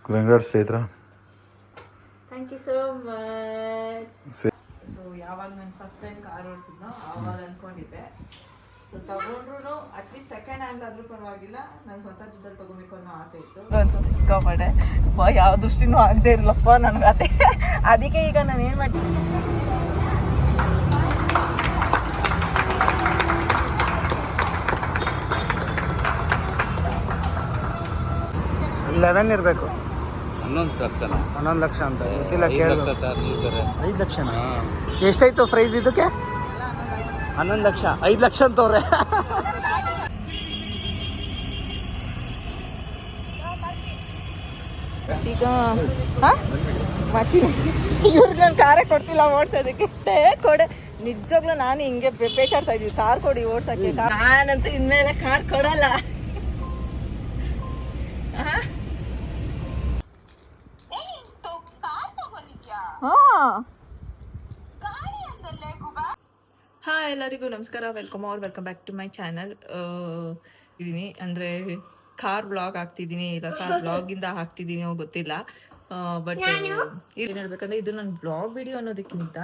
Congrats, Chaitra. Thank you so much. So ಯಾವಾಗ ನಾನು first time car ಓಡಿಸಿದ್ನೋ ಆವಾಗ ಅಂದ್ಕೊಂಡಿದ್ದೆ, ಸೊ ತಗೊಂಡ್ರು ಅಟ್ಲೀಸ್ಟ್ ಸೆಕೆಂಡ್ ಹ್ಯಾಂಡ್ ಆದ್ರೂ ಪರವಾಗಿಲ್ಲ, ನಾನು ಸ್ವಂತ ದುಡ್ಡಲ್ಲಿ ತಗೋಬೇಕು ಅನ್ನೋ ಆಸೆ ಇತ್ತು. ಅಂತೂ ಸಿಕ್ಕಾಪಟ್ಟೆ ಯಾವ ದೃಷ್ಟಿನೂ ಆಗದೆ ಇರಲಪ್ಪ ನನಗೆ ಅದಕ್ಕೆ ಈಗ ನಾನು ಏನು ಮಾಡ್ತೀನಿ, 11 ಇರಬೇಕು. 11 ಲಕ್ಷ ಅಂತ ಗೊತ್ತಿಲ್ಲ, ಕೇಳಬೇಕು. 5 ಲಕ್ಷನಾ? ಎಷ್ಟಾಯ್ತು ಪ್ರೈಸ್ ಇದಕ್ಕೆ? 11 ಲಕ್ಷ. 5 ಲಕ್ಷ ಅಂತವ್ರೆ. ಈಗ ಮಾಡ್ತೀನಿ, ಇವ್ರಿಗೆ ನಾನು ಕಾರೇ ಕೊಡ್ತಿಲ್ಲ ಓಡ್ಸೋದಕ್ಕೆ. ಕೊಡೆ ನಿಜವಾಗ್ಲೂ ನಾನು ಹಿಂಗೆ ಪೇಚಾಡ್ತಾ ಇದ್ವಿ, ಕಾರ್ ಕೊಡಿ ಓಡ್ಸಕ್ಕೆ. ನಾನಂತೂ ಇನ್ಮೇಲೆ ಕಾರ್ ಕೊಡಲ್ಲ. ಹಾಯ್ ಎಲ್ಲರಿಗೂ ನಮಸ್ಕಾರ, welcome back to my channel. ಇದೀನಿ ಅಂದರೆ ಕಾರ್ ಬ್ಲಾಗ್ ಆಗ್ತಿದ್ದೀನಿ, ಇಲ್ಲ ಕಾರ್ ಬ್ಲಾಗಿಂದ ಹಾಕ್ತಿದ್ದೀನಿ ಗೊತ್ತಿಲ್ಲ. ಬಟ್ ಏನು ಹೇಳ್ಬೇಕಂದ್ರೆ ಇದು ನನ್ನ ಬ್ಲಾಗ್ ವಿಡಿಯೋ ಅನ್ನೋದಕ್ಕಿಂತ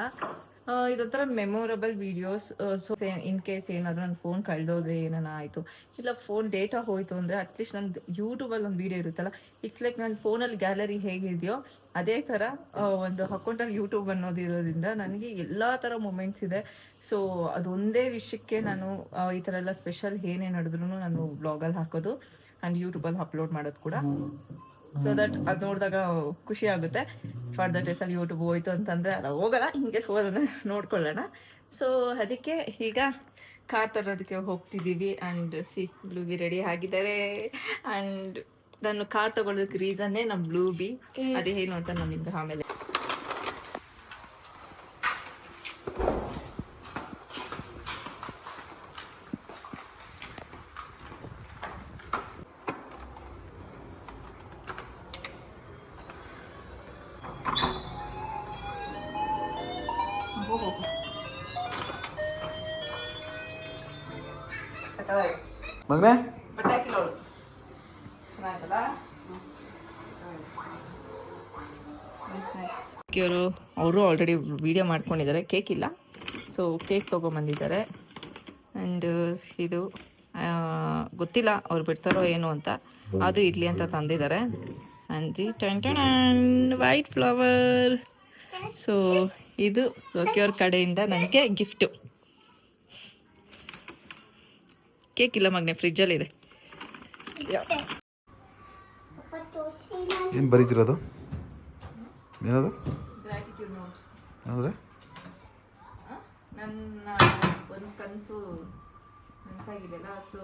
ಇದೊಂಥರ memorable videos. So in case ಏನಾದರೂ ನನ್ನ ಫೋನ್ ಕಳೆದೋದ್ರೆ ಏನಾನ ಆಯಿತು, ಇಲ್ಲ ಫೋನ್ ಡೇಟಾ ಹೋಯಿತು ಅಂದರೆ ಅಟ್ಲೀಸ್ಟ್ ನಂದು ಯೂಟ್ಯೂಬಲ್ಲಿ ಒಂದು ವೀಡಿಯೋ ಇರುತ್ತಲ್ಲ, ಇಟ್ಸ್ ಲೈಕ್ ನನ್ನ ಫೋನಲ್ಲಿ ಗ್ಯಾಲರಿ ಹೇಗಿದೆಯೋ ಅದೇ ಥರ ಒಂದು ಅಕೌಂಟಲ್ಲಿ ಯೂಟ್ಯೂಬ್ ಅನ್ನೋದು ಇರೋದ್ರಿಂದ ನನಗೆ ಎಲ್ಲ ಥರ ಮೂಮೆಂಟ್ಸ್ ಇದೆ. ಸೊ ಅದೊಂದೇ ವಿಷಯಕ್ಕೆ ನಾನು ಈ ಥರ ಎಲ್ಲ ಸ್ಪೆಷಲ್ ಏನೇ ನಡೆದ್ರೂ ನಾನು ಬ್ಲಾಗಲ್ಲಿ ಹಾಕೋದು ಆ್ಯಂಡ್ ಯೂಟ್ಯೂಬಲ್ಲಿ ಅಪ್ಲೋಡ್ ಮಾಡೋದು ಕೂಡ. ಸೊ ದಟ್ ಅದು ನೋಡಿದಾಗ ಖುಷಿ ಆಗುತ್ತೆ. ಫಾರ್ ದಟ್ ಅಲ್ಲಿ ಯೂಟ್ಯೂಬ್ ಹೋಯ್ತು ಅಂತಂದರೆ ಅದು ಹೋಗಲ್ಲ, ಹಿಂಗೆ ಹೋಗೋದನ್ನ ನೋಡ್ಕೊಳ್ಳೋಣ. ಸೊ ಅದಕ್ಕೆ ಈಗ ಕಾರ್ ತರೋದಕ್ಕೆ ಹೋಗ್ತಿದ್ದೀವಿ. ಆ್ಯಂಡ್ ಬ್ಲೂ ಬಿ ರೆಡಿ ಆಗಿದ್ದಾರೆ. ಆ್ಯಂಡ್ ನಾನು ಕಾರ್ ತಗೊಳ್ಳೋದಕ್ಕೆ ರೀಸನ್ನೇ ನಮ್ಮ ಬ್ಲೂ ಬಿ. ಅದೇನು ಅಂತ ನಾನು ನಿಮ್ಗೆ ಆಮೇಲೆ ಮಗನೇ ಬಟ್ಟೆ ಹಾಕಿಲ್ಲ ಅವರು ಆಲ್ರೆಡಿ ವಿಡಿಯೋ ಮಾಡ್ಕೊಂಡಿದ್ದಾರೆ. ಕೇಕ್ ಇಲ್ಲ, ಸೊ ಕೇಕ್ ತೊಗೊಂಬಂದಿದ್ದಾರೆ. ಆ್ಯಂಡ್ ಇದು ಗೊತ್ತಿಲ್ಲ ಅವ್ರು ಬಿಡ್ತಾರೋ ಏನು ಅಂತ, ಆದರೂ ಇಡ್ಲಿ ಅಂತ ತಂದಿದ್ದಾರೆ. And ton white flower. So ಇದು ಲೋಕಿಯವ್ರ ಕಡೆಯಿಂದ ನನಗೆ ಗಿಫ್ಟು. ಕೇಕ್ ಇಲ್ಲ ಮಗನೆ, ಫ್ರಿಜ್ಜಲ್ಲಿದೆ. ಏನು ಬರೀತಿರೋದು? ಏನದು? Gratitude note. ಅಂದರೆ ನನ್ನ ಒಂದು ಕನಸು ನನಸಾಗಿದೆಯಲ್ಲ, ಸೊ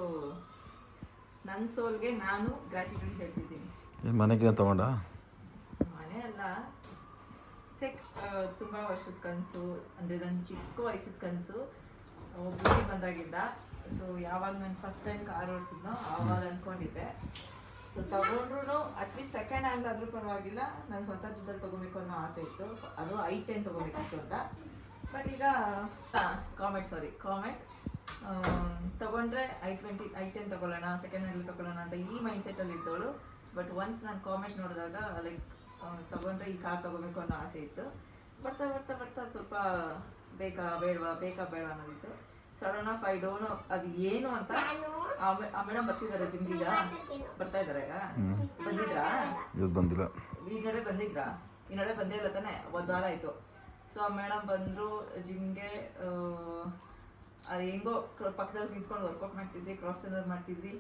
ನನ್ನ ಸೋಲ್ಗೆ ನಾನು ಗ್ರ್ಯಾಟಿಟ್ಯೂಡ್ ಹೇಳ್ತಿದ್ದೀನಿ. ಏನು ಮನೆಗೆ ತೊಗೊಂಡ? ಮನೆ ಅಲ್ಲ, ತುಂಬ ವರ್ಷದ ಕನಸು, ಅಂದರೆ ನನ್ನ ಚಿಕ್ಕ ವಯಸ್ಸದ ಕನಸು ಬುದ್ಧಿ ಬಂದಾಗಿದ್ದ. ಸೊ ಯಾವಾಗ ನಾನು ಫಸ್ಟ್ ಟೈಮ್ ಕಾರ್ ಓಡಿಸಿದ್ನೋ ಆವಾಗ ಅಂದ್ಕೊಂಡಿದ್ದೆ, ಸೊ ತಗೊಂಡ್ರು ಅಟ್ಲೀಸ್ಟ್ ಸೆಕೆಂಡ್ ಹ್ಯಾಂಡ್ ಆದರೂ ಪರವಾಗಿಲ್ಲ, ನಾನು ಸ್ವಂತ ದುಡ್ಡಲ್ಲಿ ತೊಗೋಬೇಕು ಅನ್ನೋ ಆಸೆ ಇತ್ತು. ಅದು i10 ತೊಗೋಬೇಕಿತ್ತು ಅಂತ. ಬಟ್ ಈಗ ಕಾಮೆಟ್ ತೊಗೊಂಡ್ರೆ i10 ತೊಗೊಳ್ಳೋಣ, ಸೆಕೆಂಡ್ ಹ್ಯಾಂಡಲ್ಲಿ ತೊಗೊಳ್ಳೋಣ ಅಂತ ಈ ಮೈಂಡ್ ಸೆಟ್ಟಲ್ಲಿ ಇದ್ದವಳು. ಬಟ್ ಒನ್ಸ್ ನಾನು ಕಾಮೆಟ್ ನೋಡಿದಾಗ ಲೈಕ್ ತೊಗೊಂಡ್ರೆ ಈ ಕಾರ್ ತೊಗೋಬೇಕು ಅನ್ನೋ ಆಸೆ ಇತ್ತು. ಬರ್ತಾ ಸ್ವಲ್ಪ ಬೇಕಾ ಬೇಡವಾ ಅನ್ನೋದಿತ್ತು. Sudden of I don't know ಅದು ಏನು ಅಂತ. ಆ ಮೇಡಮ್ ಬರ್ತಿದ್ದಾರೆ ಜಿಮ್ಗೀಗ, ಬರ್ತಾ ಇದ್ದಾರೆ. ಬಂದಿದ್ರಾ? ಬಂದಿಲ್ಲ. ಈ ನಡೆ ಬಂದಿದ್ರಾ? ಈ ನಡೆ ಬಂದೇ ಇಲ್ಲ ತಾನೆ, ಒಂದು ವಾರ ಆಯಿತು. ಸೊ ಆ ಮೇಡಮ್ ಬಂದರು ಜಿಮ್ಗೆ. ಅದು ಹೆಂಗೋ ಪಕ್ಕದಲ್ಲಿ ನಿಂತ್ಕೊಂಡು ವರ್ಕೌಟ್ ಮಾಡ್ತಿದ್ವಿ, ಕ್ರಾಸ್ ಓವರ್ ಮಾಡ್ತಿದ್ವಿ,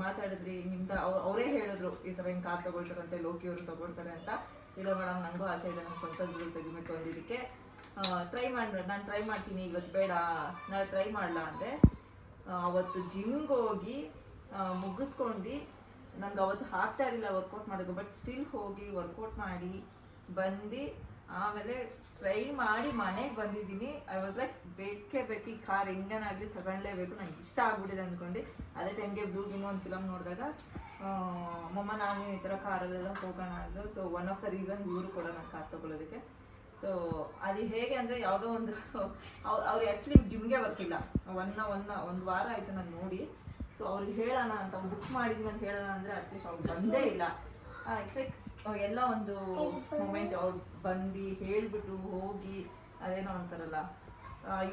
ಮಾತಾಡಿದ್ರಿ. ನಿಮ್ದು ಅವರೇ ಹೇಳಿದ್ರು ಈ ಥರ ಹಿಂಗೆ ಕಾರ್ ತೊಗೊಳ್ತಾರಂತೆ, ಲೋಕಿಯವರು ತೊಗೊಳ್ತಾರೆ ಅಂತ. ಇಲ್ಲ ಮೇಡಮ್, ನನಗೂ ಆಸೆ ಇದೆ, ನನ್ನ ಸ್ವಂತ ದುಡ್ಡು ತೆಗಿಬೇಕು ಅಂದಿದ್ದಕ್ಕೆ ನಾನು ಟ್ರೈ ಮಾಡ್ತೀನಿ, ಇವತ್ತು ಬೇಡ ನಾಳೆ ಟ್ರೈ ಮಾಡಲಾ ಅಂದೆ. ಅವತ್ತು ಜಿಮ್ಗೆ ಹೋಗಿ ಮುಗಿಸ್ಕೊಂಡು ನಂಗೆ ಅವತ್ತು ಆಗ್ತಾ ಇರಲಿಲ್ಲ ವರ್ಕೌಟ್ ಮಾಡೋದು. ಬಟ್ ಸ್ಟಿಲ್ ಹೋಗಿ ವರ್ಕೌಟ್ ಮಾಡಿ ಬಂದು ಆಮೇಲೆ ಟ್ರೈ ಮಾಡಿ ಮನೆಗೆ ಬಂದಿದ್ದೀನಿ. ಐ ವಾಸ್ ಲೈಕ್ ಬೇಕು ಈ ಕಾರ್ ಹೆಂಗನಾಗಲಿ ತಗೊಳ್ಳೇಬೇಕು, ನಂಗೆ ಇಷ್ಟ ಆಗ್ಬಿಟ್ಟಿದೆ ಅಂದ್ಕೊಂಡು. ಅದೇ ಟೈಮ್ಗೆ ಬ್ಲೂ ಇನ್ನೂ ಒಂದು ಫಿಲಮ್ ನೋಡಿದಾಗ ಮಮ್ಮ ನಾನು ಈ ಥರ ಕಾರಲ್ಲೆಲ್ಲ ಹೋಗೋಣ ಅಂದು. So one of the reason ಇವರು ಕೂಡ ನಾನು ಕಾರ್ ತೊಗೊಳ್ಳೋದಕ್ಕೆ. ಸೊ ಅದು ಹೇಗೆ ಅಂದರೆ ಯಾವುದೋ ಒಂದು ಅವ್ರು ಆ್ಯಕ್ಚುಲಿ ಜಿಮ್ಗೆ ಬರ್ತಿಲ್ಲ, ಒಂದು ವಾರ ಆಯಿತು ನಾನು ನೋಡಿ. ಸೊ ಅವ್ರಿಗೆ ಹೇಳೋಣ ಅಂತ ಬುಕ್ ಮಾಡಿದ್ದೀನಿ ಅಂತ ಹೇಳೋಣ ಅಂದರೆ ಅಟ್ಲೀಸ್ಟ್ ಅವ್ರು ಬಂದೇ ಇಲ್ಲ. ಇಟ್ಸ್ ಲೈಕ್ ಎಲ್ಲ ಒಂದು ಮೂಮೆಂಟ್ ಅವ್ರು ಬಂದು ಹೇಳ್ಬಿಟ್ಟು ಹೋಗಿ ಅದೇನೋ ಅಂತಾರಲ್ಲ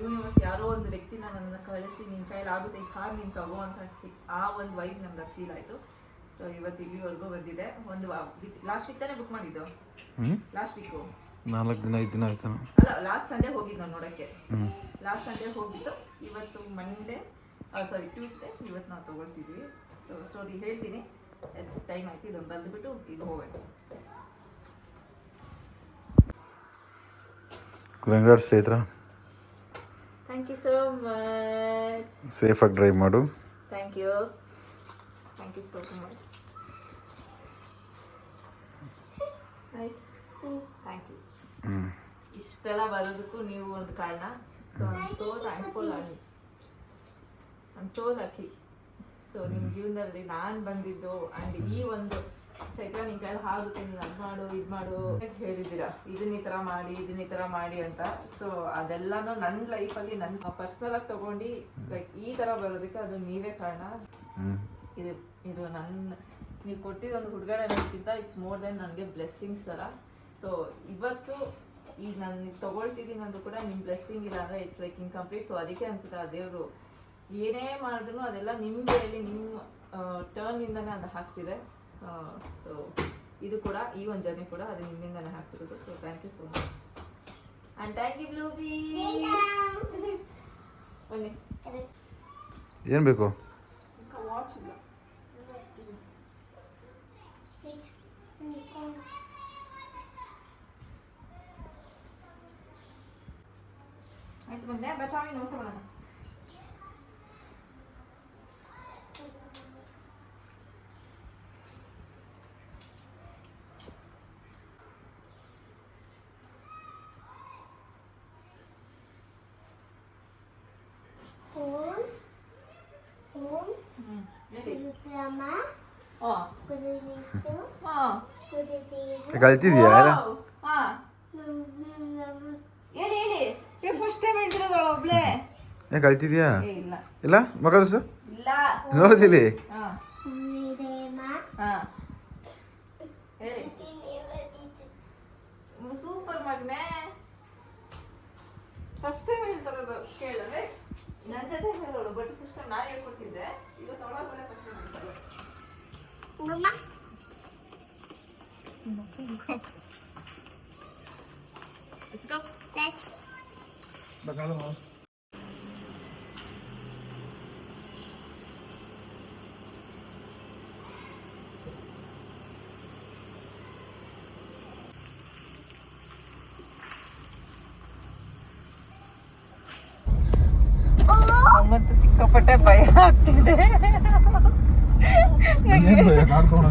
ಯೂನಿವರ್ಸ್ ಯಾರೋ ಒಂದು ವ್ಯಕ್ತಿನ ನನ್ನ ಕಳಿಸಿ ನಿನ್ನ ಕೈಲಿ ಆಗುತ್ತೆ ಈ ಕಾರ್ ನೀನು ತಗೋ ಅಂತ ಆ ಒಂದು ವೈಬ್ ನಮ್ಗೆ ಫೀಲ್ ಆಯಿತು. ಸೊ ಇವತ್ತು ಇಲ್ಲಿವರೆಗೂ ಬಂದಿದೆ. ಒಂದು ಲಾಸ್ಟ್ ವೀಕ್ ತಾನೇ ಬುಕ್ ಮಾಡಿದ್ದು. ಲಾಸ್ಟ್ ವೀಕು 4 ದಿನ 5 ದಿನ ಆಯ್ತು. ಅಲ್ಲ ಲಾಸ್ಟ್ ಸಂಡೇ ಹೋಗಿದ್ದು ನಾವು ನೋಡೋಕ್ಕೆ. ಲಾಸ್ಟ್ ಸಂಡೇ ಹೋಗಿದ್ದು. ಇವತ್ತು ಮಂಡೇ ಟ್ಯೂಸ್ಡೇ. ಇವತ್ತು ನಾವು ತೊಗೊಳ್ತಿದ್ವಿ. ಸೊ ಸ್ಟೋರಿ ಹೇಳ್ತೀನಿ. ಇಟ್ಸ್ ಟೈಮ್ ಆಯ್ತು. ಇದೊಂದು ಬಂದುಬಿಟ್ಟು ಈಗ ಹೋಗೋಣ. Kurangad Chaitra, thank you so much. ಸೇಫಾಗಿ ಡ್ರೈವ್ ಮಾಡು. Thank you so much. Nice, thank you. ಇಷ್ಟೆಲ್ಲ ಬರೋದಕ್ಕೂ ನೀವು ಒಂದು ಕಾರಣ. So I am so thankful ಆಗಿ, I am so lucky. So ನಿಮ್ಮ ಜೀವನದಲ್ಲಿ ನಾನು ಬಂದಿದ್ದು ಆ್ಯಂಡ್ ಈ ಒಂದು ಚೈತ್ರ ನಿನ್ನ ಕೈಯಲ್ಲಿ ಆಗುತ್ತೆ, ನೀನು ಅದು ಮಾಡು ಇದು ಮಾಡು ಹೇಳಿದ್ದೀರಾ, ಇದನ್ನ ಈ ಥರ ಮಾಡಿ ಇದನ್ನ ಈ ಥರ ಮಾಡಿ ಅಂತ. ಸೊ ಅದೆಲ್ಲನೂ ನನ್ನ ಲೈಫಲ್ಲಿ ನನ್ನ ಪರ್ಸ್ನಲಾಗಿ ತೊಗೊಂಡು ಲೈಕ್ ಈ ಥರ ಬರೋದಕ್ಕೆ ಅದು ನೀವೇ ಕಾರಣ. ಇದು ನನ್ನ ನೀವು ಕೊಟ್ಟಿದ್ದೊಂದು ಹುಡುಗಡೆ ಅನ್ನೋದಕ್ಕಿಂತ ಇಟ್ಸ್ ಮೋರ್ ದೆನ್ ನನಗೆ ಬ್ಲೆಸ್ಸಿಂಗ್ಸ್ ಥರ. ಸೊ ಇವತ್ತು ಈಗ ನಾನು ತೊಗೊಳ್ತಿದ್ದೀನಿ ಅಂದು ಕೂಡ ನಿಮ್ಮ ಬ್ಲೆಸ್ಸಿಂಗ್ ಇಲ್ಲ ಅಂದರೆ ಇಟ್ಸ್ ಲೈಕ್ ಇನ್ಕಂಪ್ಲೀಟ್. ಸೊ ಅದಕ್ಕೆ ಅನಿಸುತ್ತೆ ಆ ದೇವರು ಏನೇ ಮಾಡಿದ್ರು ಅದೆಲ್ಲ ನಿಮ್ಮ ಕೈಯಲ್ಲಿ ನಿಮ್ಮ ಟರ್ನಿಂದನೇ ಅದು ಹಾಕ್ತಿದೆ. ಸೊ ಇದು ಕೂಡ ಈ ಒಂದು ಜರ್ನಿ ಕೂಡ ಅದು ನಿಮ್ಮಿಂದನೇ ಹಾಕ್ತಿರೋದು. So thank you so much and thank you blue B. ಬನ್ನಿ, ಏನು ಬೇಕು? ವಾಚ್ ಇಲ್ಲ. ಆಯ್ತು ಬಂದೆ. ಬಚಾವಿ ನಮಸ್ತೆ ಮಾಡೋಣ. ಕಳ್ತಿದ್ಯಾ? ಫಸ್ಟ್ ಟೈಮ್ ಹೇಳ್ತಿರೋದು ಒಬ್ಳೆ. ಏನ್ ಕಳ್ತಿದ್ಯಾ? ಇಲ್ಲ ಇಲ್ಲ ಮಗ ಸರ್ ಇಲ್ಲ ನೋಡ್ತಿಲಿ. ಸೂಪರ್ ಮಗ್ನೆ. ಫಸ್ಟ್ ಟೈಮ್ ಹೇಳ್ತಾರೋದು ಕೇಳಿದ್ರೆ ನನ್ನ ಜೊತೆ ಹೇಳೋಳು. ಬಟ್ ಫಸ್ಟ್ ಟೈಮ್ ನಾನು ಹೇಳ್ಕೊಡ್ತಿದ್ದೆ. ಇವತ್ತು ಒಳಗಡೆ ಫಸ್ಟ್ ಟೈಮ್ ಹೇಳ್ತಾರೆ. Let's go. ನಮ್ಮಂತೂ ಸಿಕ್ಕಾಪಟ್ಟೆ ಭಯ ಆಗ್ತಿದೆ.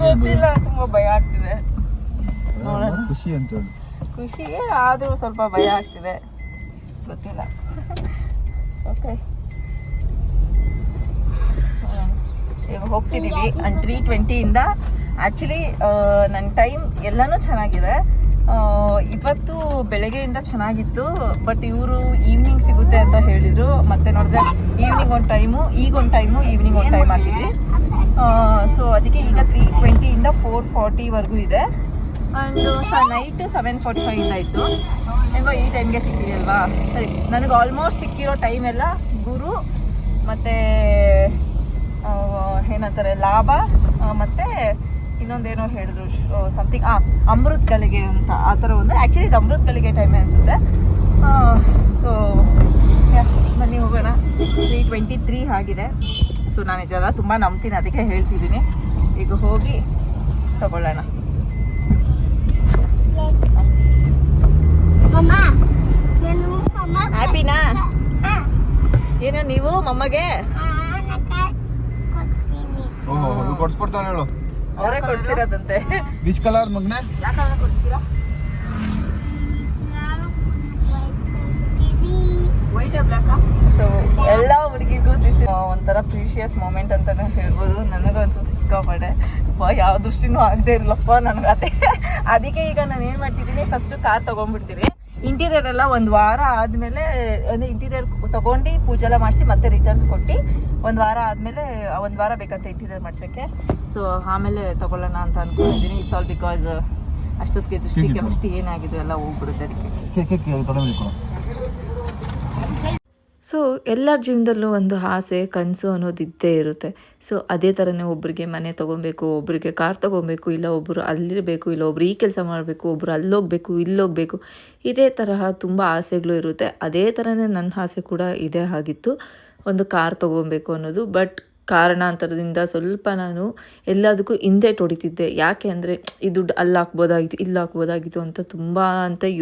ಗೊತ್ತಿಲ್ಲ, ತುಂಬಾ ಭಯ ಆಗ್ತಿದೆ. ಖುಷಿ ಅಂತ ಖುಷಿ ಆದ್ರೂ ಸ್ವಲ್ಪ ಭಯ ಆಗ್ತಿದೆ. ಗೊತ್ತಿಲ್ಲ. ಓಕೆ, ಈಗ ಹೋಗ್ತಿದ್ದೀವಿ. ಅಂಡ್ 3:20 ಆ್ಯಕ್ಚುಲಿ ನನ್ನ ಟೈಮ್ ಎಲ್ಲನೂ ಚೆನ್ನಾಗಿದೆ. ಇವತ್ತು ಬೆಳಗ್ಗೆಯಿಂದ ಚೆನ್ನಾಗಿತ್ತು. ಬಟ್ ಇವರು ಈವ್ನಿಂಗ್ ಸಿಗುತ್ತೆ ಅಂತ ಹೇಳಿದರು. ಮತ್ತೆ ನೋಡಿದ್ರೆ ಈವ್ನಿಂಗ್ ಒಂದು ಟೈಮು, ಈಗ ಒಂದು ಟೈಮು, ಈವ್ನಿಂಗ್ ಒಂದು ಟೈಮ್ ಹಾಕಿದ್ವಿ. ಸೊ ಅದಕ್ಕೆ ಈಗ 3:20 4:40ವರೆಗೂ ಇದೆ. ಆ್ಯಂಡ್ ನೈಟ್ 7:45 ಇತ್ತು. ಹೆಂಗೋ ಈ ಟೈಮ್ಗೆ ಸಿಕ್ಕಿದೆಯಲ್ವಾ, ಸರಿ. ನನಗೆ ಆಲ್ಮೋಸ್ಟ್ ಸಿಕ್ಕಿರೋ ಟೈಮೆಲ್ಲ ಗುರು ಮತ್ತು ಏನಂತಾರೆ ಲಾಭ ಮತ್ತು ಇನ್ನೊಂದೇನೋ ಹೇಳಿದ್ರು ಸಮಥಿಂಗ್ ಅಮೃತ್ ಗಳಿಗೆ ಅಂತ. ಆ ಥರ ಒಂದು ಆ್ಯಕ್ಚುಲಿ ಇದು ಅಮೃತ್ ಗಳಿಗೆ ಟೈಮೇ ಅನಿಸುತ್ತೆ. ಸೊ ಬನ್ನಿ ಹೋಗೋಣ. 3:23 ಆಗಿದೆ. ಸೊ ನಾನು ಇದೆಲ್ಲ ತುಂಬ ನಂಬ್ತೀನಿ, ಅದಕ್ಕೆ ಹೇಳ್ತಿದ್ದೀನಿ. ಈಗ ಹೋಗಿ ತಗೊಳ್ಳೋಣ. ಹ್ಯಾಪಿನಾ? ಏನು ನೀವು ಮಮ್ಮಗೆ ಕೊಡ್ಸ್ಕೊಡ್ತಾಳೆ ಹೇಳು. ಅವರೇ ಕೊಡ್ಸ್ತಿರೋದಂತೆ. Which colour ಮಗ್ನೆ? ಯಾಕಂದ್ರೆ ಕೊಡಿಸ್ತೀರಾ? White black. ಸೊ ಎಲ್ಲ ಹುಡುಗಿಗೂ ದಿಸ್ ಒಂಥರ ಪ್ರೀಶಿಯಸ್ ಮೂಮೆಂಟ್ ಅಂತಲೇ ಹೇಳ್ಬೋದು. ನನಗಂತೂ ಸಿಕ್ಕಾಪಟ್ಟೆ ಯಾವ ದೃಷ್ಟಿನೂ ಆಗದೆ ಇರಲಪ್ಪ ನನಗೆ. ಅದಕ್ಕೆ ಈಗ ನಾನು ಏನು ಮಾಡ್ತಿದ್ದೀನಿ, ಫಸ್ಟು ಕಾರ್ ತೊಗೊಂಡ್ಬಿಡ್ತೀನಿ. ಇಂಟೀರಿಯರ್ ಎಲ್ಲ ಒಂದು ವಾರ ಆದಮೇಲೆ ಅಂದರೆ ಇಂಟೀರಿಯರ್ ತೊಗೊಂಡು ಪೂಜೆ ಎಲ್ಲ ಮಾಡಿಸಿ ಮತ್ತೆ ರಿಟರ್ನ್ ಕೊಟ್ಟು ಒಂದು ವಾರ ಆದಮೇಲೆ ಒಂದು ವಾರ ಬೇಕಂತ ಇಂಟೀರಿಯರ್ ಮಾಡ್ಸೋಕ್ಕೆ. ಸೊ ಆಮೇಲೆ ತೊಗೊಳ್ಳೋಣ ಅಂತ ಅಂದ್ಕೊಂಡಿದ್ದೀನಿ. ಇಟ್ಸ್ ಆಲ್ ಬಿಕಾಸ್ ಅಷ್ಟೊತ್ತಿಗೆ ದೃಷ್ಟಿಗೆ ಫಸ್ಟ್ ಏನಾಗಿದೆ ಎಲ್ಲ ಹೋಗ್ಬಿಡುತ್ತೆ ಅದಕ್ಕೆ. ಸೊ ಎಲ್ಲರ ಜೀವನದಲ್ಲೂ ಒಂದು ಆಸೆ ಕನಸು ಅನ್ನೋದು ಇದ್ದೇ ಇರುತ್ತೆ. ಸೊ ಅದೇ ಥರನೇ ಒಬ್ಬರಿಗೆ ಮನೆ ತೊಗೊಬೇಕು, ಒಬ್ಬರಿಗೆ ಕಾರ್ ತೊಗೊಬೇಕು, ಇಲ್ಲ ಒಬ್ಬರು ಅಲ್ಲಿರಬೇಕು, ಇಲ್ಲ ಒಬ್ರು ಈ ಕೆಲಸ ಮಾಡಬೇಕು, ಒಬ್ಬರು ಅಲ್ಲೋಗಬೇಕು, ಇಲ್ಲೋಗಬೇಕು, ಇದೇ ತರಹ ತುಂಬ ಆಸೆಗಳು ಇರುತ್ತೆ. ಅದೇ ಥರನೇ ನನ್ನ ಆಸೆ ಕೂಡ ಇದೇ ಆಗಿತ್ತು, ಒಂದು ಕಾರ್ ತೊಗೊಬೇಕು ಅನ್ನೋದು. ಬಟ್ ಕಾರಣಾಂತರದಿಂದ ಸ್ವಲ್ಪ ನಾನು ಎಲ್ಲದಕ್ಕೂ ಹಿಂದೆ ಹೊಡಿತಿದ್ದೆ. ಯಾಕೆ ಅಂದರೆ ಈ ದುಡ್ಡು ಅಲ್ಲಿ ಹಾಕ್ಬೋದಾಗಿತ್ತು, ಇಲ್ಲಿ ಹಾಕ್ಬೋದಾಗಿತ್ತು ಅಂತ ತುಂಬ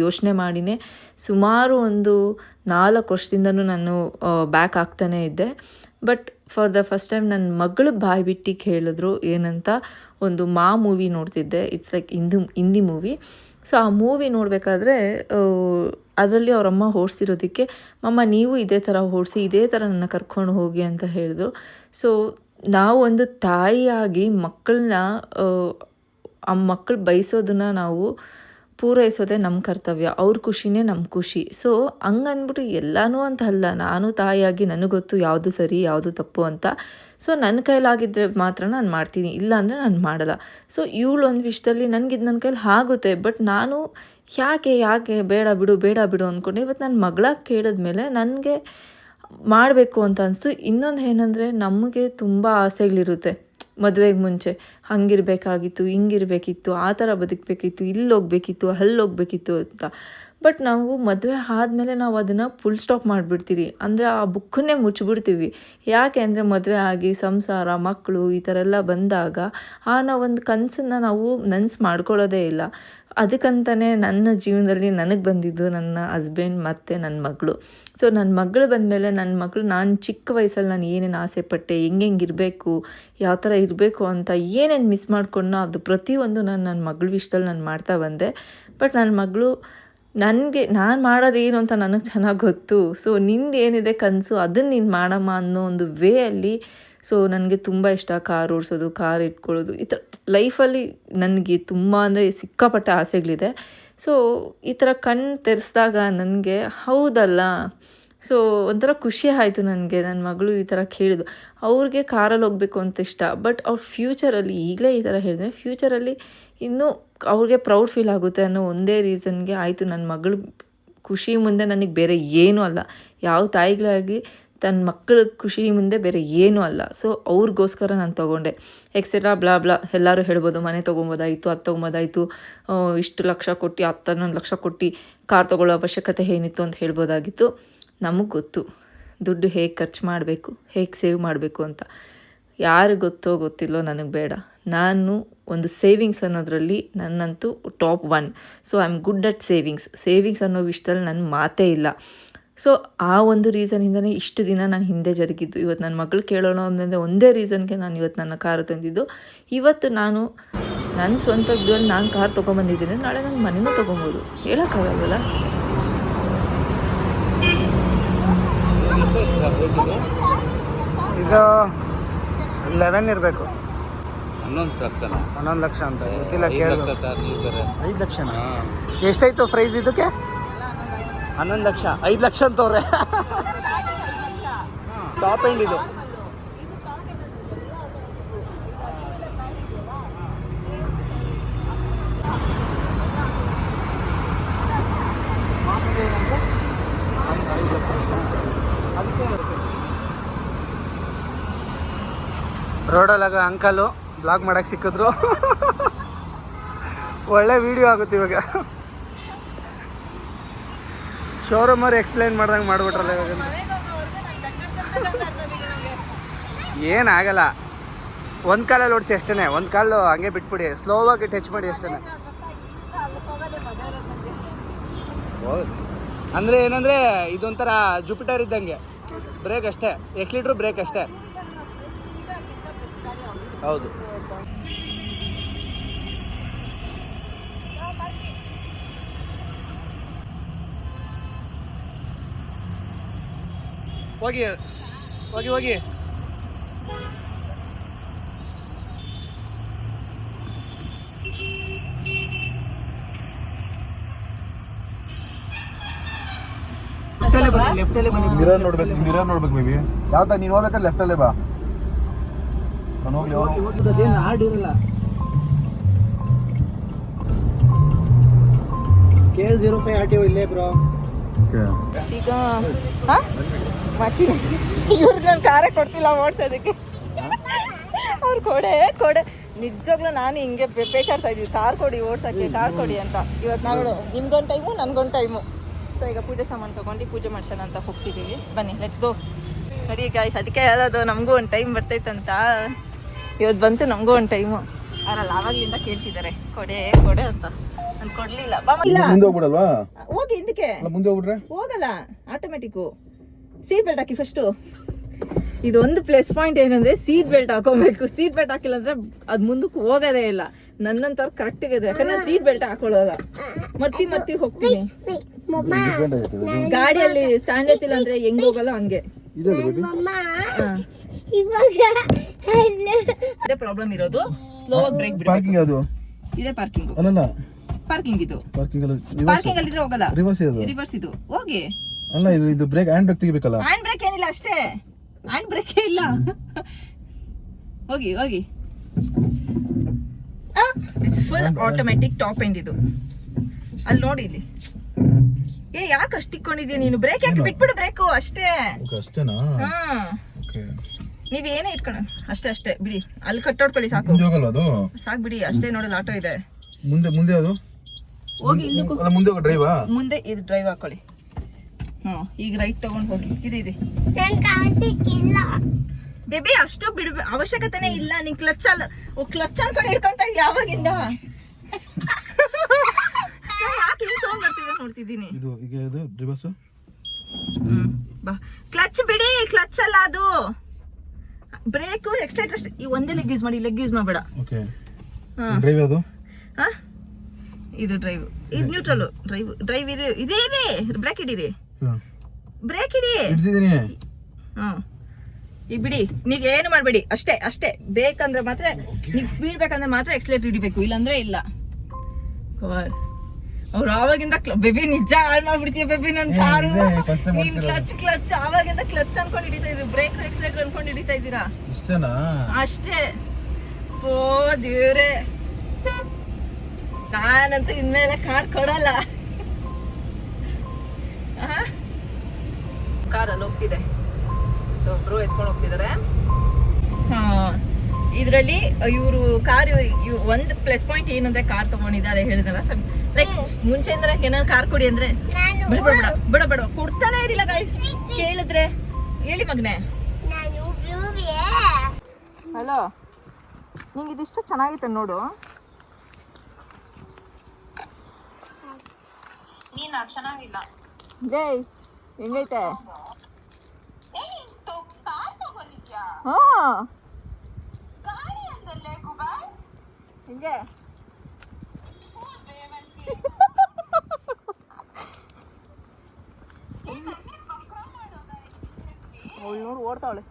ಯೋಚನೆ ಮಾಡಿನೇ ಸುಮಾರು ಒಂದು 4 ವರ್ಷದಿಂದನೂ ನಾನು ಬ್ಯಾಕ್ ಆಗ್ತಾನೇ ಇದ್ದೆ. But for the first time ನನ್ನ ಮಗಳು ಬಾಯಿ ಬಿಟ್ಟು ಹೇಳಿದ್ರು ಏನಂತ, ಒಂದು ಮೂವಿ ನೋಡ್ತಿದ್ದೆ. It's like Hindi movie. So ಆ ಮೂವಿ ನೋಡಬೇಕಾದ್ರೆ ಅದರಲ್ಲಿ ಅವರಮ್ಮ ಓಡಿಸಿರೋದಕ್ಕೆ, ಮಮ್ಮ ನೀವು ಇದೇ ಥರ ಓಡಿಸಿ, ಇದೇ ಥರ ನನ್ನ ಕರ್ಕೊಂಡು ಹೋಗಿ ಅಂತ ಹೇಳಿದ್ರು. ಸೊ ನಾವು ಒಂದು ತಾಯಿಯಾಗಿ ಮಕ್ಕಳನ್ನ ಆ ಮಕ್ಕಳು ಬಯಸೋದನ್ನು ನಾವು ಪೂರೈಸೋದೇ ನಮ್ಮ ಕರ್ತವ್ಯ. ಅವ್ರ ಖುಷಿನೇ ನಮ್ಮ ಖುಷಿ. ಸೊ ಹಂಗಂದ್ಬಿಟ್ಟು ಎಲ್ಲನೂ ಅಂತ ಅಲ್ಲ, ನಾನು ತಾಯಿಯಾಗಿ ನನಗೆ ಗೊತ್ತು ಯಾವುದು ಸರಿ ಯಾವುದು ತಪ್ಪು ಅಂತ. ಸೊ ನನ್ನ ಕೈಲಾಗಿದ್ದರೆ ಮಾತ್ರ ನಾನು ಮಾಡ್ತೀನಿ, ಇಲ್ಲ ಅಂದರೆ ನಾನು ಮಾಡಲ್ಲ. ಸೊ ಇವಳು ಒಂದು ವಿಷಯದಲ್ಲಿ ನನಗಿದ್ದು ನನ್ನ ಕೈಲಿ ಆಗುತ್ತೆ. ಬಟ್ ನಾನು ಯಾಕೆ ಬೇಡ ಬಿಡು ಅಂದ್ಕೊಂಡು ಇವತ್ತು ನನ್ನ ಮಗಳಾಗಿ ಕೇಳಿದ್ಮೇಲೆ ನನಗೆ ಮಾಡಬೇಕು ಅಂತ ಅನಿಸ್ತು. ಇನ್ನೊಂದು ಏನಂದರೆ, ನಮಗೆ ತುಂಬ ಆಸೆಗಳಿರುತ್ತೆ. ಮದುವೆಗೆ ಮುಂಚೆ ಹಂಗಿರಬೇಕಾಗಿತ್ತು, ಹಿಂಗಿರಬೇಕಿತ್ತು, ಆ ಥರ ಬದುಕಬೇಕಿತ್ತು, ಇಲ್ಲೋಗಬೇಕಿತ್ತು, ಅಲ್ಲೋಗಬೇಕಿತ್ತು ಅಂತ. ಬಟ್ ನಾವು ಮದುವೆ ಆದಮೇಲೆ ನಾವು ಅದನ್ನು ಫುಲ್ ಸ್ಟಾಪ್ ಮಾಡಿಬಿಡ್ತೀವಿ. ಅಂದರೆ ಆ ಬುಕ್ಕನ್ನೇ ಮುಚ್ಚಿಬಿಡ್ತೀವಿ. ಯಾಕೆ ಅಂದರೆ ಮದುವೆ ಆಗಿ ಸಂಸಾರ, ಮಕ್ಕಳು ಈ ಥರ ಎಲ್ಲ ಬಂದಾಗ ನಾವೊಂದು ಕನಸನ್ನು ನಾವು ನನಸು ಮಾಡ್ಕೊಳ್ಳೋದೇ ಇಲ್ಲ. ಅದಕ್ಕಂತಲೇ ನನ್ನ ಜೀವನದಲ್ಲಿ ನನಗೆ ಬಂದಿದ್ದು ನನ್ನ ಹಸ್ಬೆಂಡ್ ಮತ್ತು ನನ್ನ ಮಗಳು. ಸೊ ನನ್ನ ಮಗಳು ಬಂದಮೇಲೆ ನಾನು ಚಿಕ್ಕ ವಯಸ್ಸಲ್ಲಿ ನಾನು ಏನೇನು ಆಸೆ ಪಟ್ಟೆ, ಹೆಂಗಿರಬೇಕು, ಯಾವ ಥರ ಇರಬೇಕು ಅಂತ ಏನೇನು ಮಿಸ್ ಮಾಡ್ಕೊಂಡೋ ಅದು ಪ್ರತಿಯೊಂದು ನನ್ನ ಮಗಳ ವಿಷಯದಲ್ಲಿ ನಾನು ಮಾಡ್ತಾ ಬಂದೆ. ಬಟ್ ನನ್ನ ಮಗಳು ನಾನು ಮಾಡೋದೇನು ಅಂತ ನನಗೆ ಚೆನ್ನಾಗಿ ಗೊತ್ತು. ಸೊ ನಿಂದು ಏನಿದೆ ಕನಸು ಅದನ್ನು ನೀನು ಮಾಡಮ್ಮ ಅನ್ನೋ ಒಂದು ವೇಯಲ್ಲಿ. ಸೊ ನನಗೆ ತುಂಬ ಇಷ್ಟ ಕಾರ್ ಓಡಿಸೋದು, ಕಾರ್ ಇಟ್ಕೊಳ್ಳೋದು, ಈ ಥರ ಲೈಫಲ್ಲಿ ನನಗೆ ತುಂಬ ಅಂದರೆ ಸಿಕ್ಕಾಪಟ್ಟೆ ಆಸೆಗಳಿದೆ. ಸೊ ಈ ಥರ ಕಣ್ಣು ತೆರೆಸಿದಾಗ ನನಗೆ ಹೌದಲ್ಲ, ಸೊ ಒಂಥರ ಖುಷಿ ಆಯಿತು ನನಗೆ. ನನ್ನ ಮಗಳು ಈ ಥರ ಕೇಳಿದ್ದು, ಅವ್ರಿಗೆ ಕಾರಲ್ಲಿ ಹೋಗಬೇಕು ಅಂತ ಇಷ್ಟ. ಬಟ್ ಅವ್ರ ಫ್ಯೂಚರಲ್ಲಿ, ಈಗಲೇ ಈ ಥರ ಹೇಳಿದ್ರೆ ಫ್ಯೂಚರಲ್ಲಿ ಇನ್ನೂ ಅವ್ರಿಗೆ ಪ್ರೌಡ್ ಫೀಲ್ ಆಗುತ್ತೆ ಅನ್ನೋ ಒಂದೇ ರೀಸನ್ಗೆ ಆಯಿತು. ನನ್ನ ಮಗಳು ಖುಷಿ ಮುಂದೆ ನನಗೆ ಬೇರೆ ಏನೂ ಅಲ್ಲ. ಯಾವ ತಾಯಿಗಳಾಗಿ ತನ್ನ ಮಕ್ಕಳ ಖುಷಿ ಮುಂದೆ ಬೇರೆ ಏನೂ ಅಲ್ಲ. ಸೊ ಅವ್ರಿಗೋಸ್ಕರ ನಾನು ತೊಗೊಂಡೆ. ಎಕ್ಸೆಟ್ರಾ ಬ್ಲಾ ಎಲ್ಲರೂ ಹೇಳ್ಬೋದು, ಮನೆ ತೊಗೊಬೋದಾಯಿತು, ಅದು ತೊಗೊಬೋದಾಯಿತು, ಇಷ್ಟು ಲಕ್ಷ ಕೊಟ್ಟು 11 ಲಕ್ಷ ಕೊಟ್ಟು ಕಾರ್ ತೊಗೊಳ್ಳೋ ಅವಶ್ಯಕತೆ ಏನಿತ್ತು ಅಂತ ಹೇಳ್ಬೋದಾಗಿತ್ತು. ನಮಗೆ ಗೊತ್ತು ದುಡ್ಡು ಹೇಗೆ ಖರ್ಚು ಮಾಡಬೇಕು, ಹೇಗೆ ಸೇವ್ ಮಾಡಬೇಕು ಅಂತ. ಯಾರಿಗೆ ಗೊತ್ತಿಲ್ಲೋ ನನಗೆ ಬೇಡ. ನಾನು ಒಂದು ಸೇವಿಂಗ್ಸ್ ಅನ್ನೋದರಲ್ಲಿ ನನ್ನಂತೂ top 1. So I am good at savings ಅನ್ನೋ ವಿಷಯದಲ್ಲಿ ನನ್ನ ಮಾತೇ ಇಲ್ಲ. ಸೊ ಆ ಒಂದು ರೀಸನಿಂದನೇ ಇಷ್ಟು ದಿನ ನಾನು ಹಿಂದೆ ಜರುಗಿದ್ದು. ಇವತ್ತು ನನ್ನ ಮಗಳು ಕೇಳೋಣ ಅನ್ನೋದೇ ಒಂದೇ ರೀಸನ್ಗೆ ನಾನು ಇವತ್ತು ನನ್ನ ಕಾರು ತಂದಿದ್ದು. ಇವತ್ತು ನಾನು ನನ್ನ ಸ್ವಂತ ದುಡ್ಡಲ್ಲಿ ನಾನು ಕಾರ್ ತೊಗೊಂಬಂದಿದ್ದೀನಿ, ನಾಳೆ ನನ್ನ ಮನೆಯೂ ತೊಗೊಬೋದು, ಹೇಳೋಕ್ಕಾಗಲ್ವಲ್ಲ. ಇದು 11 ಇರಬೇಕು. 11 ಲಕ್ಷ ಅಂತ ಗೊತ್ತಿಲ್ಲ, ಕೇಳಿ. 5 ಲಕ್ಷನಾ? ಎಷ್ಟಾಯಿತು ಪ್ರೈಸ್ ಇದಕ್ಕೆ? 11 ಲಕ್ಷ. 5 ಲಕ್ಷ ಅಂತವ್ರೆ. ಟಾಪ್ ಎಂಡ್ ಇದು. ರೋಡಲ್ಲಾಗ ಅಂಕಲು ಬ್ಲಾಗ್ ಮಾಡಕ್ಕೆ ಸಿಕ್ಕಿದ್ರು. ಒಳ್ಳೆ ವಿಡಿಯೋ ಆಗುತ್ತೆ ಇವಾಗ. ಶೋರೂಮ್ ಅವ್ರು ಎಕ್ಸ್ಪ್ಲೈನ್ ಮಾಡ್ದಂಗೆ ಮಾಡ್ಬಿಟ್ರಲ್ಲ ಇವಾಗ. ಏನಾಗಲ್ಲ, ಒಂದು ಕಾಲಲ್ಲಿ ಓಡಿಸಿ ಅಷ್ಟೇ, ಒಂದು ಕಾಲು ಹಂಗೆ ಬಿಟ್ಬಿಡಿ, ಸ್ಲೋವಾಗಿ ಟಚ್ ಮಾಡಿ ಅಷ್ಟೇ. ಅಂದರೆ ಏನಂದರೆ ಇದೊಂಥರ ಜುಪಿಟರ್ ಇದ್ದಂಗೆ, ಬ್ರೇಕ್ ಅಷ್ಟೇ, ಎಕ್ಸಿಲೇಟ್ರ್ ಬ್ರೇಕ್ ಅಷ್ಟೇ. ಹೌದು. ಹೋಗಿ ಹೋಗಿ ಹೋಗಿ. ಲೆಫ್ಟಲ್ಲೇ ಬನ್ನಿ. ಮಿರರ್ ನೋಡ್ಬೇಕು ಬೇಬಿ. ಯಾವ ತರ ನೀನು ಹೋಗ್ಬೇಕಾದ್ರೆ ಲೆಫ್ಟ್ ಅಲ್ಲೇ ಬಾ. ನಾನು ಹೋಗ್ಲಿ ಅದೇನು ಆಡಿರಲ್ಲ. K05 RTO ಇಲ್ಲೇ ಬ್ರೋ. ಈಗ ಮಾಡ್ತೀನಿ. ಇವ್ರಿಗೆ ನಾನು ಕಾರೇ ಕೊಡ್ತಿಲ್ಲ ಓಡಿಸೋದಕ್ಕೆ. ಅವ್ರು ಕೊಡೆ ನಿಜವಾಗ್ಲೂ ನಾನು ಹಿಂಗೆ ಪೇಚಾಡ್ತಾ ಇದ್ವಿ, ಕಾರ್ ಕೊಡಿ ಓಡ್ಸೋಕ್ಕೆ, ಕಾರ್ ಕೊಡಿ ಅಂತ. ಇವತ್ತು ನಾವು ನಿಮ್ಗೊಂದು ಟೈಮು ನನಗೊಂದು ಟೈಮು. ಸೊ ಈಗ ಪೂಜೆ ಸಾಮಾನು ತೊಗೊಂಡು ಪೂಜೆ ಮಾಡ್ಸೋಣ ಅಂತ ಹೋಗ್ತಿದ್ದೀವಿ. ಬನ್ನಿ ಲೆಟ್ಸ್ ಗೋ. ನೋಡಿ ಗಾಯ್ಸ್, ಅದಕ್ಕೆ ಹೇಳೋದು ನಮಗೂ ಒಂದು ಟೈಮ್ ಬರ್ತೈತಂತ. ಇವತ್ತು ಬಂತು ನಮಗೂ ಒಂದು ಟೈಮು. ಅವರಲ್ಲಿ ಆವಾಗಲಿಂದ ಕೇಳ್ತಿದ್ದಾರೆ ಕೊಡೆ ಅಂತ. ನಾನು ಕೊಡಲಿಲ್ಲ. ಮುಂದೆ ಹೋಗ್ಬಿಡಲ್ವಾ? ಹೋಗಿ ಹಿಂದಕ್ಕೆ. ಮುಂದೆ ಹೋಗ್ಬಿಟ್ರೆ ಹೋಗಲ್ಲ, ಆಟೋಮೆಟಿಕ್ಕು. ಸೀಟ್ ಬೆಲ್ಟ್ ಹಾಕಿ ಫಸ್ಟು. ಇದೊಂದು ಪ್ಲಸ್ ಪಾಯಿಂಟ್ ಏನಂದ್ರೆ ಸೀಟ್ ಬೆಲ್ಟ್ ಹಾಕೋಬೇಕು. ಸೀಟ್ ಬೆಲ್ಟ್ ಹಾಕಿಲ್ಲ ಅಂದ್ರೆ ಅದು ಮುಂದಕ್ಕೆ ಹೋಗೋದೇ ಇಲ್ಲ. ನನ್ನಂತವ್ರು ಕರೆಕ್ಟಾಗಿ ಇದೆ, ಯಾಕಂದ್ರೆ ನಾನು ಸೀಟ್ ಬೆಲ್ಟ್ ಹಾಕೊಳ್ಳೋದ. ಮರ್ತಿ ಹೋಗ್ತೀನಿ. ಗಾಡಿಯಲ್ಲಿ ಸ್ಟ್ಯಾಂಡ್ ಐತಿಲ್ಲ ಅಂದ್ರೆ ಹೆಂಗ್ ಹೋಗಲ್ಲ ಹಂಗೆ. ಇದೇ ಪ್ರಾಬ್ಲಮ್ ಇರೋದು. ಸ್ಲೋ ಆಗಿ ಬ್ರೇಕ್ ಪಾರ್ಕಿಂಗ್ ಅದು ಇದೇ ಪಾರ್ಕಿಂಗ್. ಅಲ್ಲ ಪಾರ್ಕಿಂಗ್ ಇದು. ಪಾರ್ಕಿಂಗ್ ಅಲ್ಲಿ ಇದ್ರೆ ಹೋಗಲ್ಲ. ರಿವರ್ಸ್ ಇದು ಹೋಗಿ. ಅಲ್ಲ ಇದು ಬ್ರೇಕ್ ಹ್ಯಾಂಡ್ ಬ್ರೇಕ್ ತೆಗಿಬೇಕಲ್ಲ. ಹ್ಯಾಂಡ್ ಬ್ರೇಕ್ ಏನಿಲ್ಲ ಅಷ್ಟೇ. ಹ್ಯಾಂಡ್ ಬ್ರೇಕೇ ಇಲ್ಲ. ಹೋಗಿ it's full automatic top end ಇದು. ಅಲ್ಲಿ ನೋಡಿ ಇಲ್ಲಿ. ಯಾಕೆ ಅಷ್ಟು ಇಟ್ಕೊಂಡಿದ್ಯಾ ನೀನು? ಬ್ರೇಕ್ ಯಾಕೆ ಬಿಟ್ಬಿಡು, ಬ್ರೇಕು ಅಷ್ಟೇ. ಅಷ್ಟೇನಾ? ನೀವೇನೇ ಇಟ್ಕೊಳ ಅಷ್ಟೇ ಬಿಡಿ. ಅಲ್ಲಿ ಕಟ್ಟೋಡ್ಕೊಳ್ಳಿ ಸಾಕು. ಸಾಕು ಬಿಡಿ, ಅಷ್ಟೇ. ನೋಡಲ್ಲ ಆಟೋ ಇದೆ ಮುಂದೆ ಅದು ಹೋಗಿ ಹಿಂದಕ್ಕೂ. ಮುಂದೆ ಡ್ರೈವಾ? ಮುಂದೆ ಇದು ಡ್ರೈವ್ ಹಾಕೊಳ್ಳಿ. ಈಗ ರೈಟ್ ತಗೊಂಡು ಹೋಗಿ. ಇದೆ ಬೇಬಿ, ಅಷ್ಟು ಅವಶ್ಯಕತೆನೇ ಇಲ್ಲ. ನೀನ್ ಕ್ಲಚ್ ಅನ್ಕೊಂಡು ಹಿಡ್ಕೊಂತ ಇದ್ಯಾ ಯಾವಾಗಿಂದ? ಯಾಕೆ ಹಿಂಗ್ ಸೌಂಡ್ ಬರ್ತಿದೆ ನೋಡ್ತಿದ್ದೀನಿ. ಬಾ, ಕ್ಲಚ್ ಬಿಡಿ. ಕ್ಲಚ್ ಅಲ್ಲ ಅದು, ಬ್ರೇಕು ಎಕ್ಸಲೇಟರ್ ಅಷ್ಟೇ. ಈ ಒಂದೇ ಲೆಗ್ ಯೂಸ್ ಮಾಡಿ, ಲೆಗ್ ಯೂಸ್ ಮಾಡಬೇಡ. ಇದು ಡ್ರೈವ್, ಇದು ನ್ಯೂಟ್ರಲ್. ಡ್ರೈವ್ ಇದೇ ಬ್ರೇಕ್ ಹಿಡೀರಿ. ಬ್ರೇಕ್ ಹಿಡಿ. ಈಗ ಬಿಡಿ, ನೀಗ ಏನು ಮಾಡಬೇಡಿ. ಅಷ್ಟೇ ಬೇಕಂದ್ರೆ ಮಾತ್ರ, ನೀವು ಸ್ಪೀಡ್ ಬೇಕಂದ್ರೆ ಮಾತ್ರ ಎಕ್ಸಲೇಟರ್ ಹಿಡಿಬೇಕು, ಇಲ್ಲಾಂದ್ರೆ ಇಲ್ಲ. ಅವ್ರು ಆವಾಗಿಂದ ಬೇಬಿ ನಿಜ ಹಾಳು ಮಾಡ್ಬಿಡ್ತೀಯ ಬೇಬಿ ನನ್ನ ಕಾರು. ನೀನ್ ಕ್ಲಚ್ ಆವಾಗಿಂದ ಕ್ಲಚ್ ಅನ್ಕೊಂಡು ಹಿಡಿತಾ ಇದ್ರು, ಬ್ರೇಕ್ ಎಕ್ಸಲೇಟರ್ ಅನ್ಕೊಂಡು ಹಿಡಿತಾ ಇದ್ದೀರಾ ಅಷ್ಟೇ. ಓ ದೇವ್ರೆ, ನಾನಂತೂ ಇನ್ಮೇಲೆ ಕಾರ್ ಕೊಡಲ್ಲ. ಕಾರಲ್ಲಿ ಹೋಗ್ತಿದೆ. ಸೊ ಬ್ರೋ ಎತ್ಕೊಂಡು ಹೋಗ್ತಿದ್ದಾರೆ. ಇದರಲ್ಲಿ ಇವರು ಕಾರ್ ಒಂದು ಪ್ಲಸ್ ಪಾಯಿಂಟ್ ಏನಂದ್ರೆ ಕಾರ್ ತಗೊಂಡಿದ್ದೆ, ಅದೇ ಹೇಳಿದಲ್ಲ. ಲೈಕ್ ಮುಂಚೆಯಿಂದ ಏನಾದ್ರು ಕಾರ್ ಕೊಡಿ ಅಂದ್ರೆ ಬೇಡ ಕೊಡ್ತಾನೆ ಇರಲಿಲ್ಲ ಗೈಸ್. ಕೇಳಿದ್ರೆ ಹೇಳಿ ಮಗನೆ. ಹಲೋ, ನಿಂಗೆ ಇದಿಷ್ಟು ಚೆನ್ನಾಗಿತ್ತು ನೋಡು. ನೀನು ಚೆನ್ನಾಗಿಲ್ಲ. ಜೈ ಹೆಂಗೈತೆ? ಹಿಂಗೆ ನೋಡಿ ಓಡ್ತಾವಳೆ.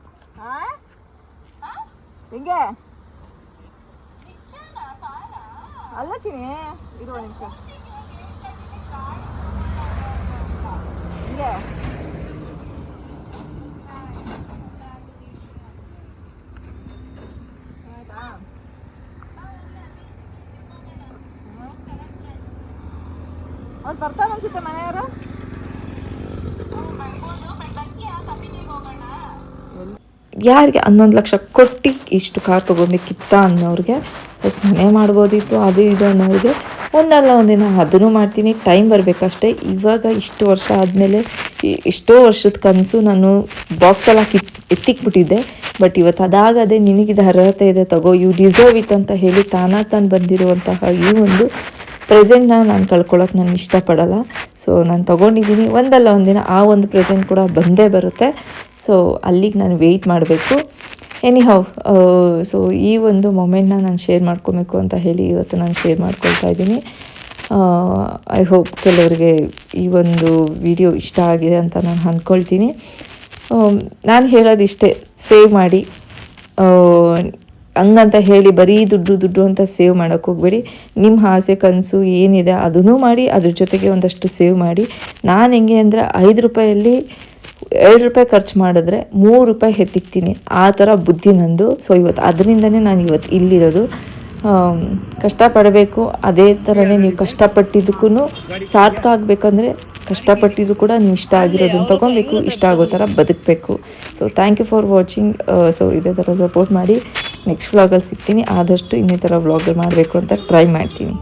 ಹಿಂಗೆ ಅಲ್ಲ ಚಿನಿ, ಇರುವ ನಿಮಿಷ. ಹಿಂಗೆ ಅವ್ರು ಬರ್ತಾರೆ ಅನ್ಸುತ್ತೆ ಮನೆಯವರು. ಯಾರಿಗೆ 11 ಲಕ್ಷ ಕೊಟ್ಟು ಇಷ್ಟು ಕಾರ್ ತೊಗೊಬೇಕಿತ್ತ ಅನ್ನೋರಿಗೆ, ಮನೆ ಮಾಡ್ಬೋದಿತ್ತು ಅದು ಇದು ಅನ್ನೋರಿಗೆ, ಒಂದಲ್ಲ ಒಂದಿನ ಅದನ್ನು ಮಾಡ್ತೀನಿ. ಟೈಮ್ ಬರಬೇಕಷ್ಟೇ. ಇವಾಗ ಇಷ್ಟು ವರ್ಷ ಆದಮೇಲೆ ಎಷ್ಟೋ ವರ್ಷದ ಕನಸು ನಾನು ಬಾಕ್ಸಲ್ಲಿ ಹಾಕಿ ಎತ್ತಿಕ್ಬಿಟ್ಟಿದ್ದೆ. ಬಟ್ ಇವತ್ತು ಅದಾಗದೆ ನಿನಗಿದ ಅರ್ಹತೆ ಇದೆ ತಗೋ, ಯು ಡಿಸರ್ವ್ ಇಟ್ ಅಂತ ಹೇಳಿ ತಾನು ಬಂದಿರುವಂತಹ ಈ ಒಂದು ಪ್ರೆಸೆಂಟ್ನ ನಾನು ಕಳ್ಕೊಳ್ಳೋಕೆ ನಾನು ಇಷ್ಟಪಡಲ್ಲ. ಸೊ ನಾನು ತೊಗೊಂಡಿದ್ದೀನಿ. ಒಂದಲ್ಲ ಒಂದಿನ ಆ ಒಂದು ಪ್ರೆಸೆಂಟ್ ಕೂಡ ಬಂದೇ ಬರುತ್ತೆ. ಸೊ ಅಲ್ಲಿಗೆ ನಾನು ವೆಯ್ಟ್ ಮಾಡಬೇಕು. ಎನಿಹೌ, ಸೊ ಈ ಒಂದು ಮೊಮೆಂಟ್ನ ನಾನು ಶೇರ್ ಮಾಡ್ಕೊಬೇಕು ಅಂತ ಹೇಳಿ ಇವತ್ತು ನಾನು ಶೇರ್ ಮಾಡ್ಕೊಳ್ತಾ ಇದ್ದೀನಿ. ಐ ಹೋಪ್ ಕೆಲವರಿಗೆ ಈ ಒಂದು ವಿಡಿಯೋ ಇಷ್ಟ ಆಗಿದೆ ಅಂತ ನಾನು ಅಂದ್ಕೊಳ್ತೀನಿ. ನಾನು ಹೇಳೋದಿಷ್ಟೇ, ಸೇವ್ ಮಾಡಿ. ಹಂಗಂತ ಹೇಳಿ ಬರೀ ದುಡ್ಡು ಅಂತ ಸೇವ್ ಮಾಡೋಕ್ಕೆ ಹೋಗಬೇಡಿ. ನಿಮ್ಮ ಆಸೆ ಕನಸು ಏನಿದೆ ಅದನ್ನೂ ಮಾಡಿ, ಅದ್ರ ಜೊತೆಗೆ ಒಂದಷ್ಟು ಸೇವ್ ಮಾಡಿ. ನಾನು ಹೆಂಗೆ ಅಂದರೆ 5 ರೂಪಾಯಲ್ಲಿ 2 ರೂಪಾಯಿ ಖರ್ಚು ಮಾಡಿದ್ರೆ 3 ರೂಪಾಯಿ ಎತ್ತಿಕ್ತೀನಿ, ಆ ಥರ ಬುದ್ಧಿ ನಂದು. ಸೊ ಇವತ್ತು ಅದರಿಂದನೇ ನಾನು ಇವತ್ತು ಇಲ್ಲಿರೋದು. ಕಷ್ಟಪಡಬೇಕು, ಅದೇ ಥರನೇ ನೀವು ಕಷ್ಟಪಟ್ಟಿದ್ದಕ್ಕೂ ಸಾರ್ಥಕ ಆಗಬೇಕಂದ್ರೆ ಕಷ್ಟಪಟ್ಟಿದ್ದು ಕೂಡ ನೀವು ಇಷ್ಟ ಆಗಿರೋದನ್ನು ತೊಗೊಬೇಕು, ಇಷ್ಟ ಆಗೋ ಥರ ಬದುಕಬೇಕು. So thank you for watching. So ಇದೇ ಥರ ಸಪೋರ್ಟ್ ಮಾಡಿ. ನೆಕ್ಸ್ಟ್ ವ್ಲಾಗಲ್ಲಿ ಸಿಗ್ತೀನಿ. ಆದಷ್ಟು ಇನ್ನೇ ಥರ ವ್ಲಾಗ್ ಮಾಡಬೇಕು ಅಂತ ಟ್ರೈ ಮಾಡ್ತೀನಿ.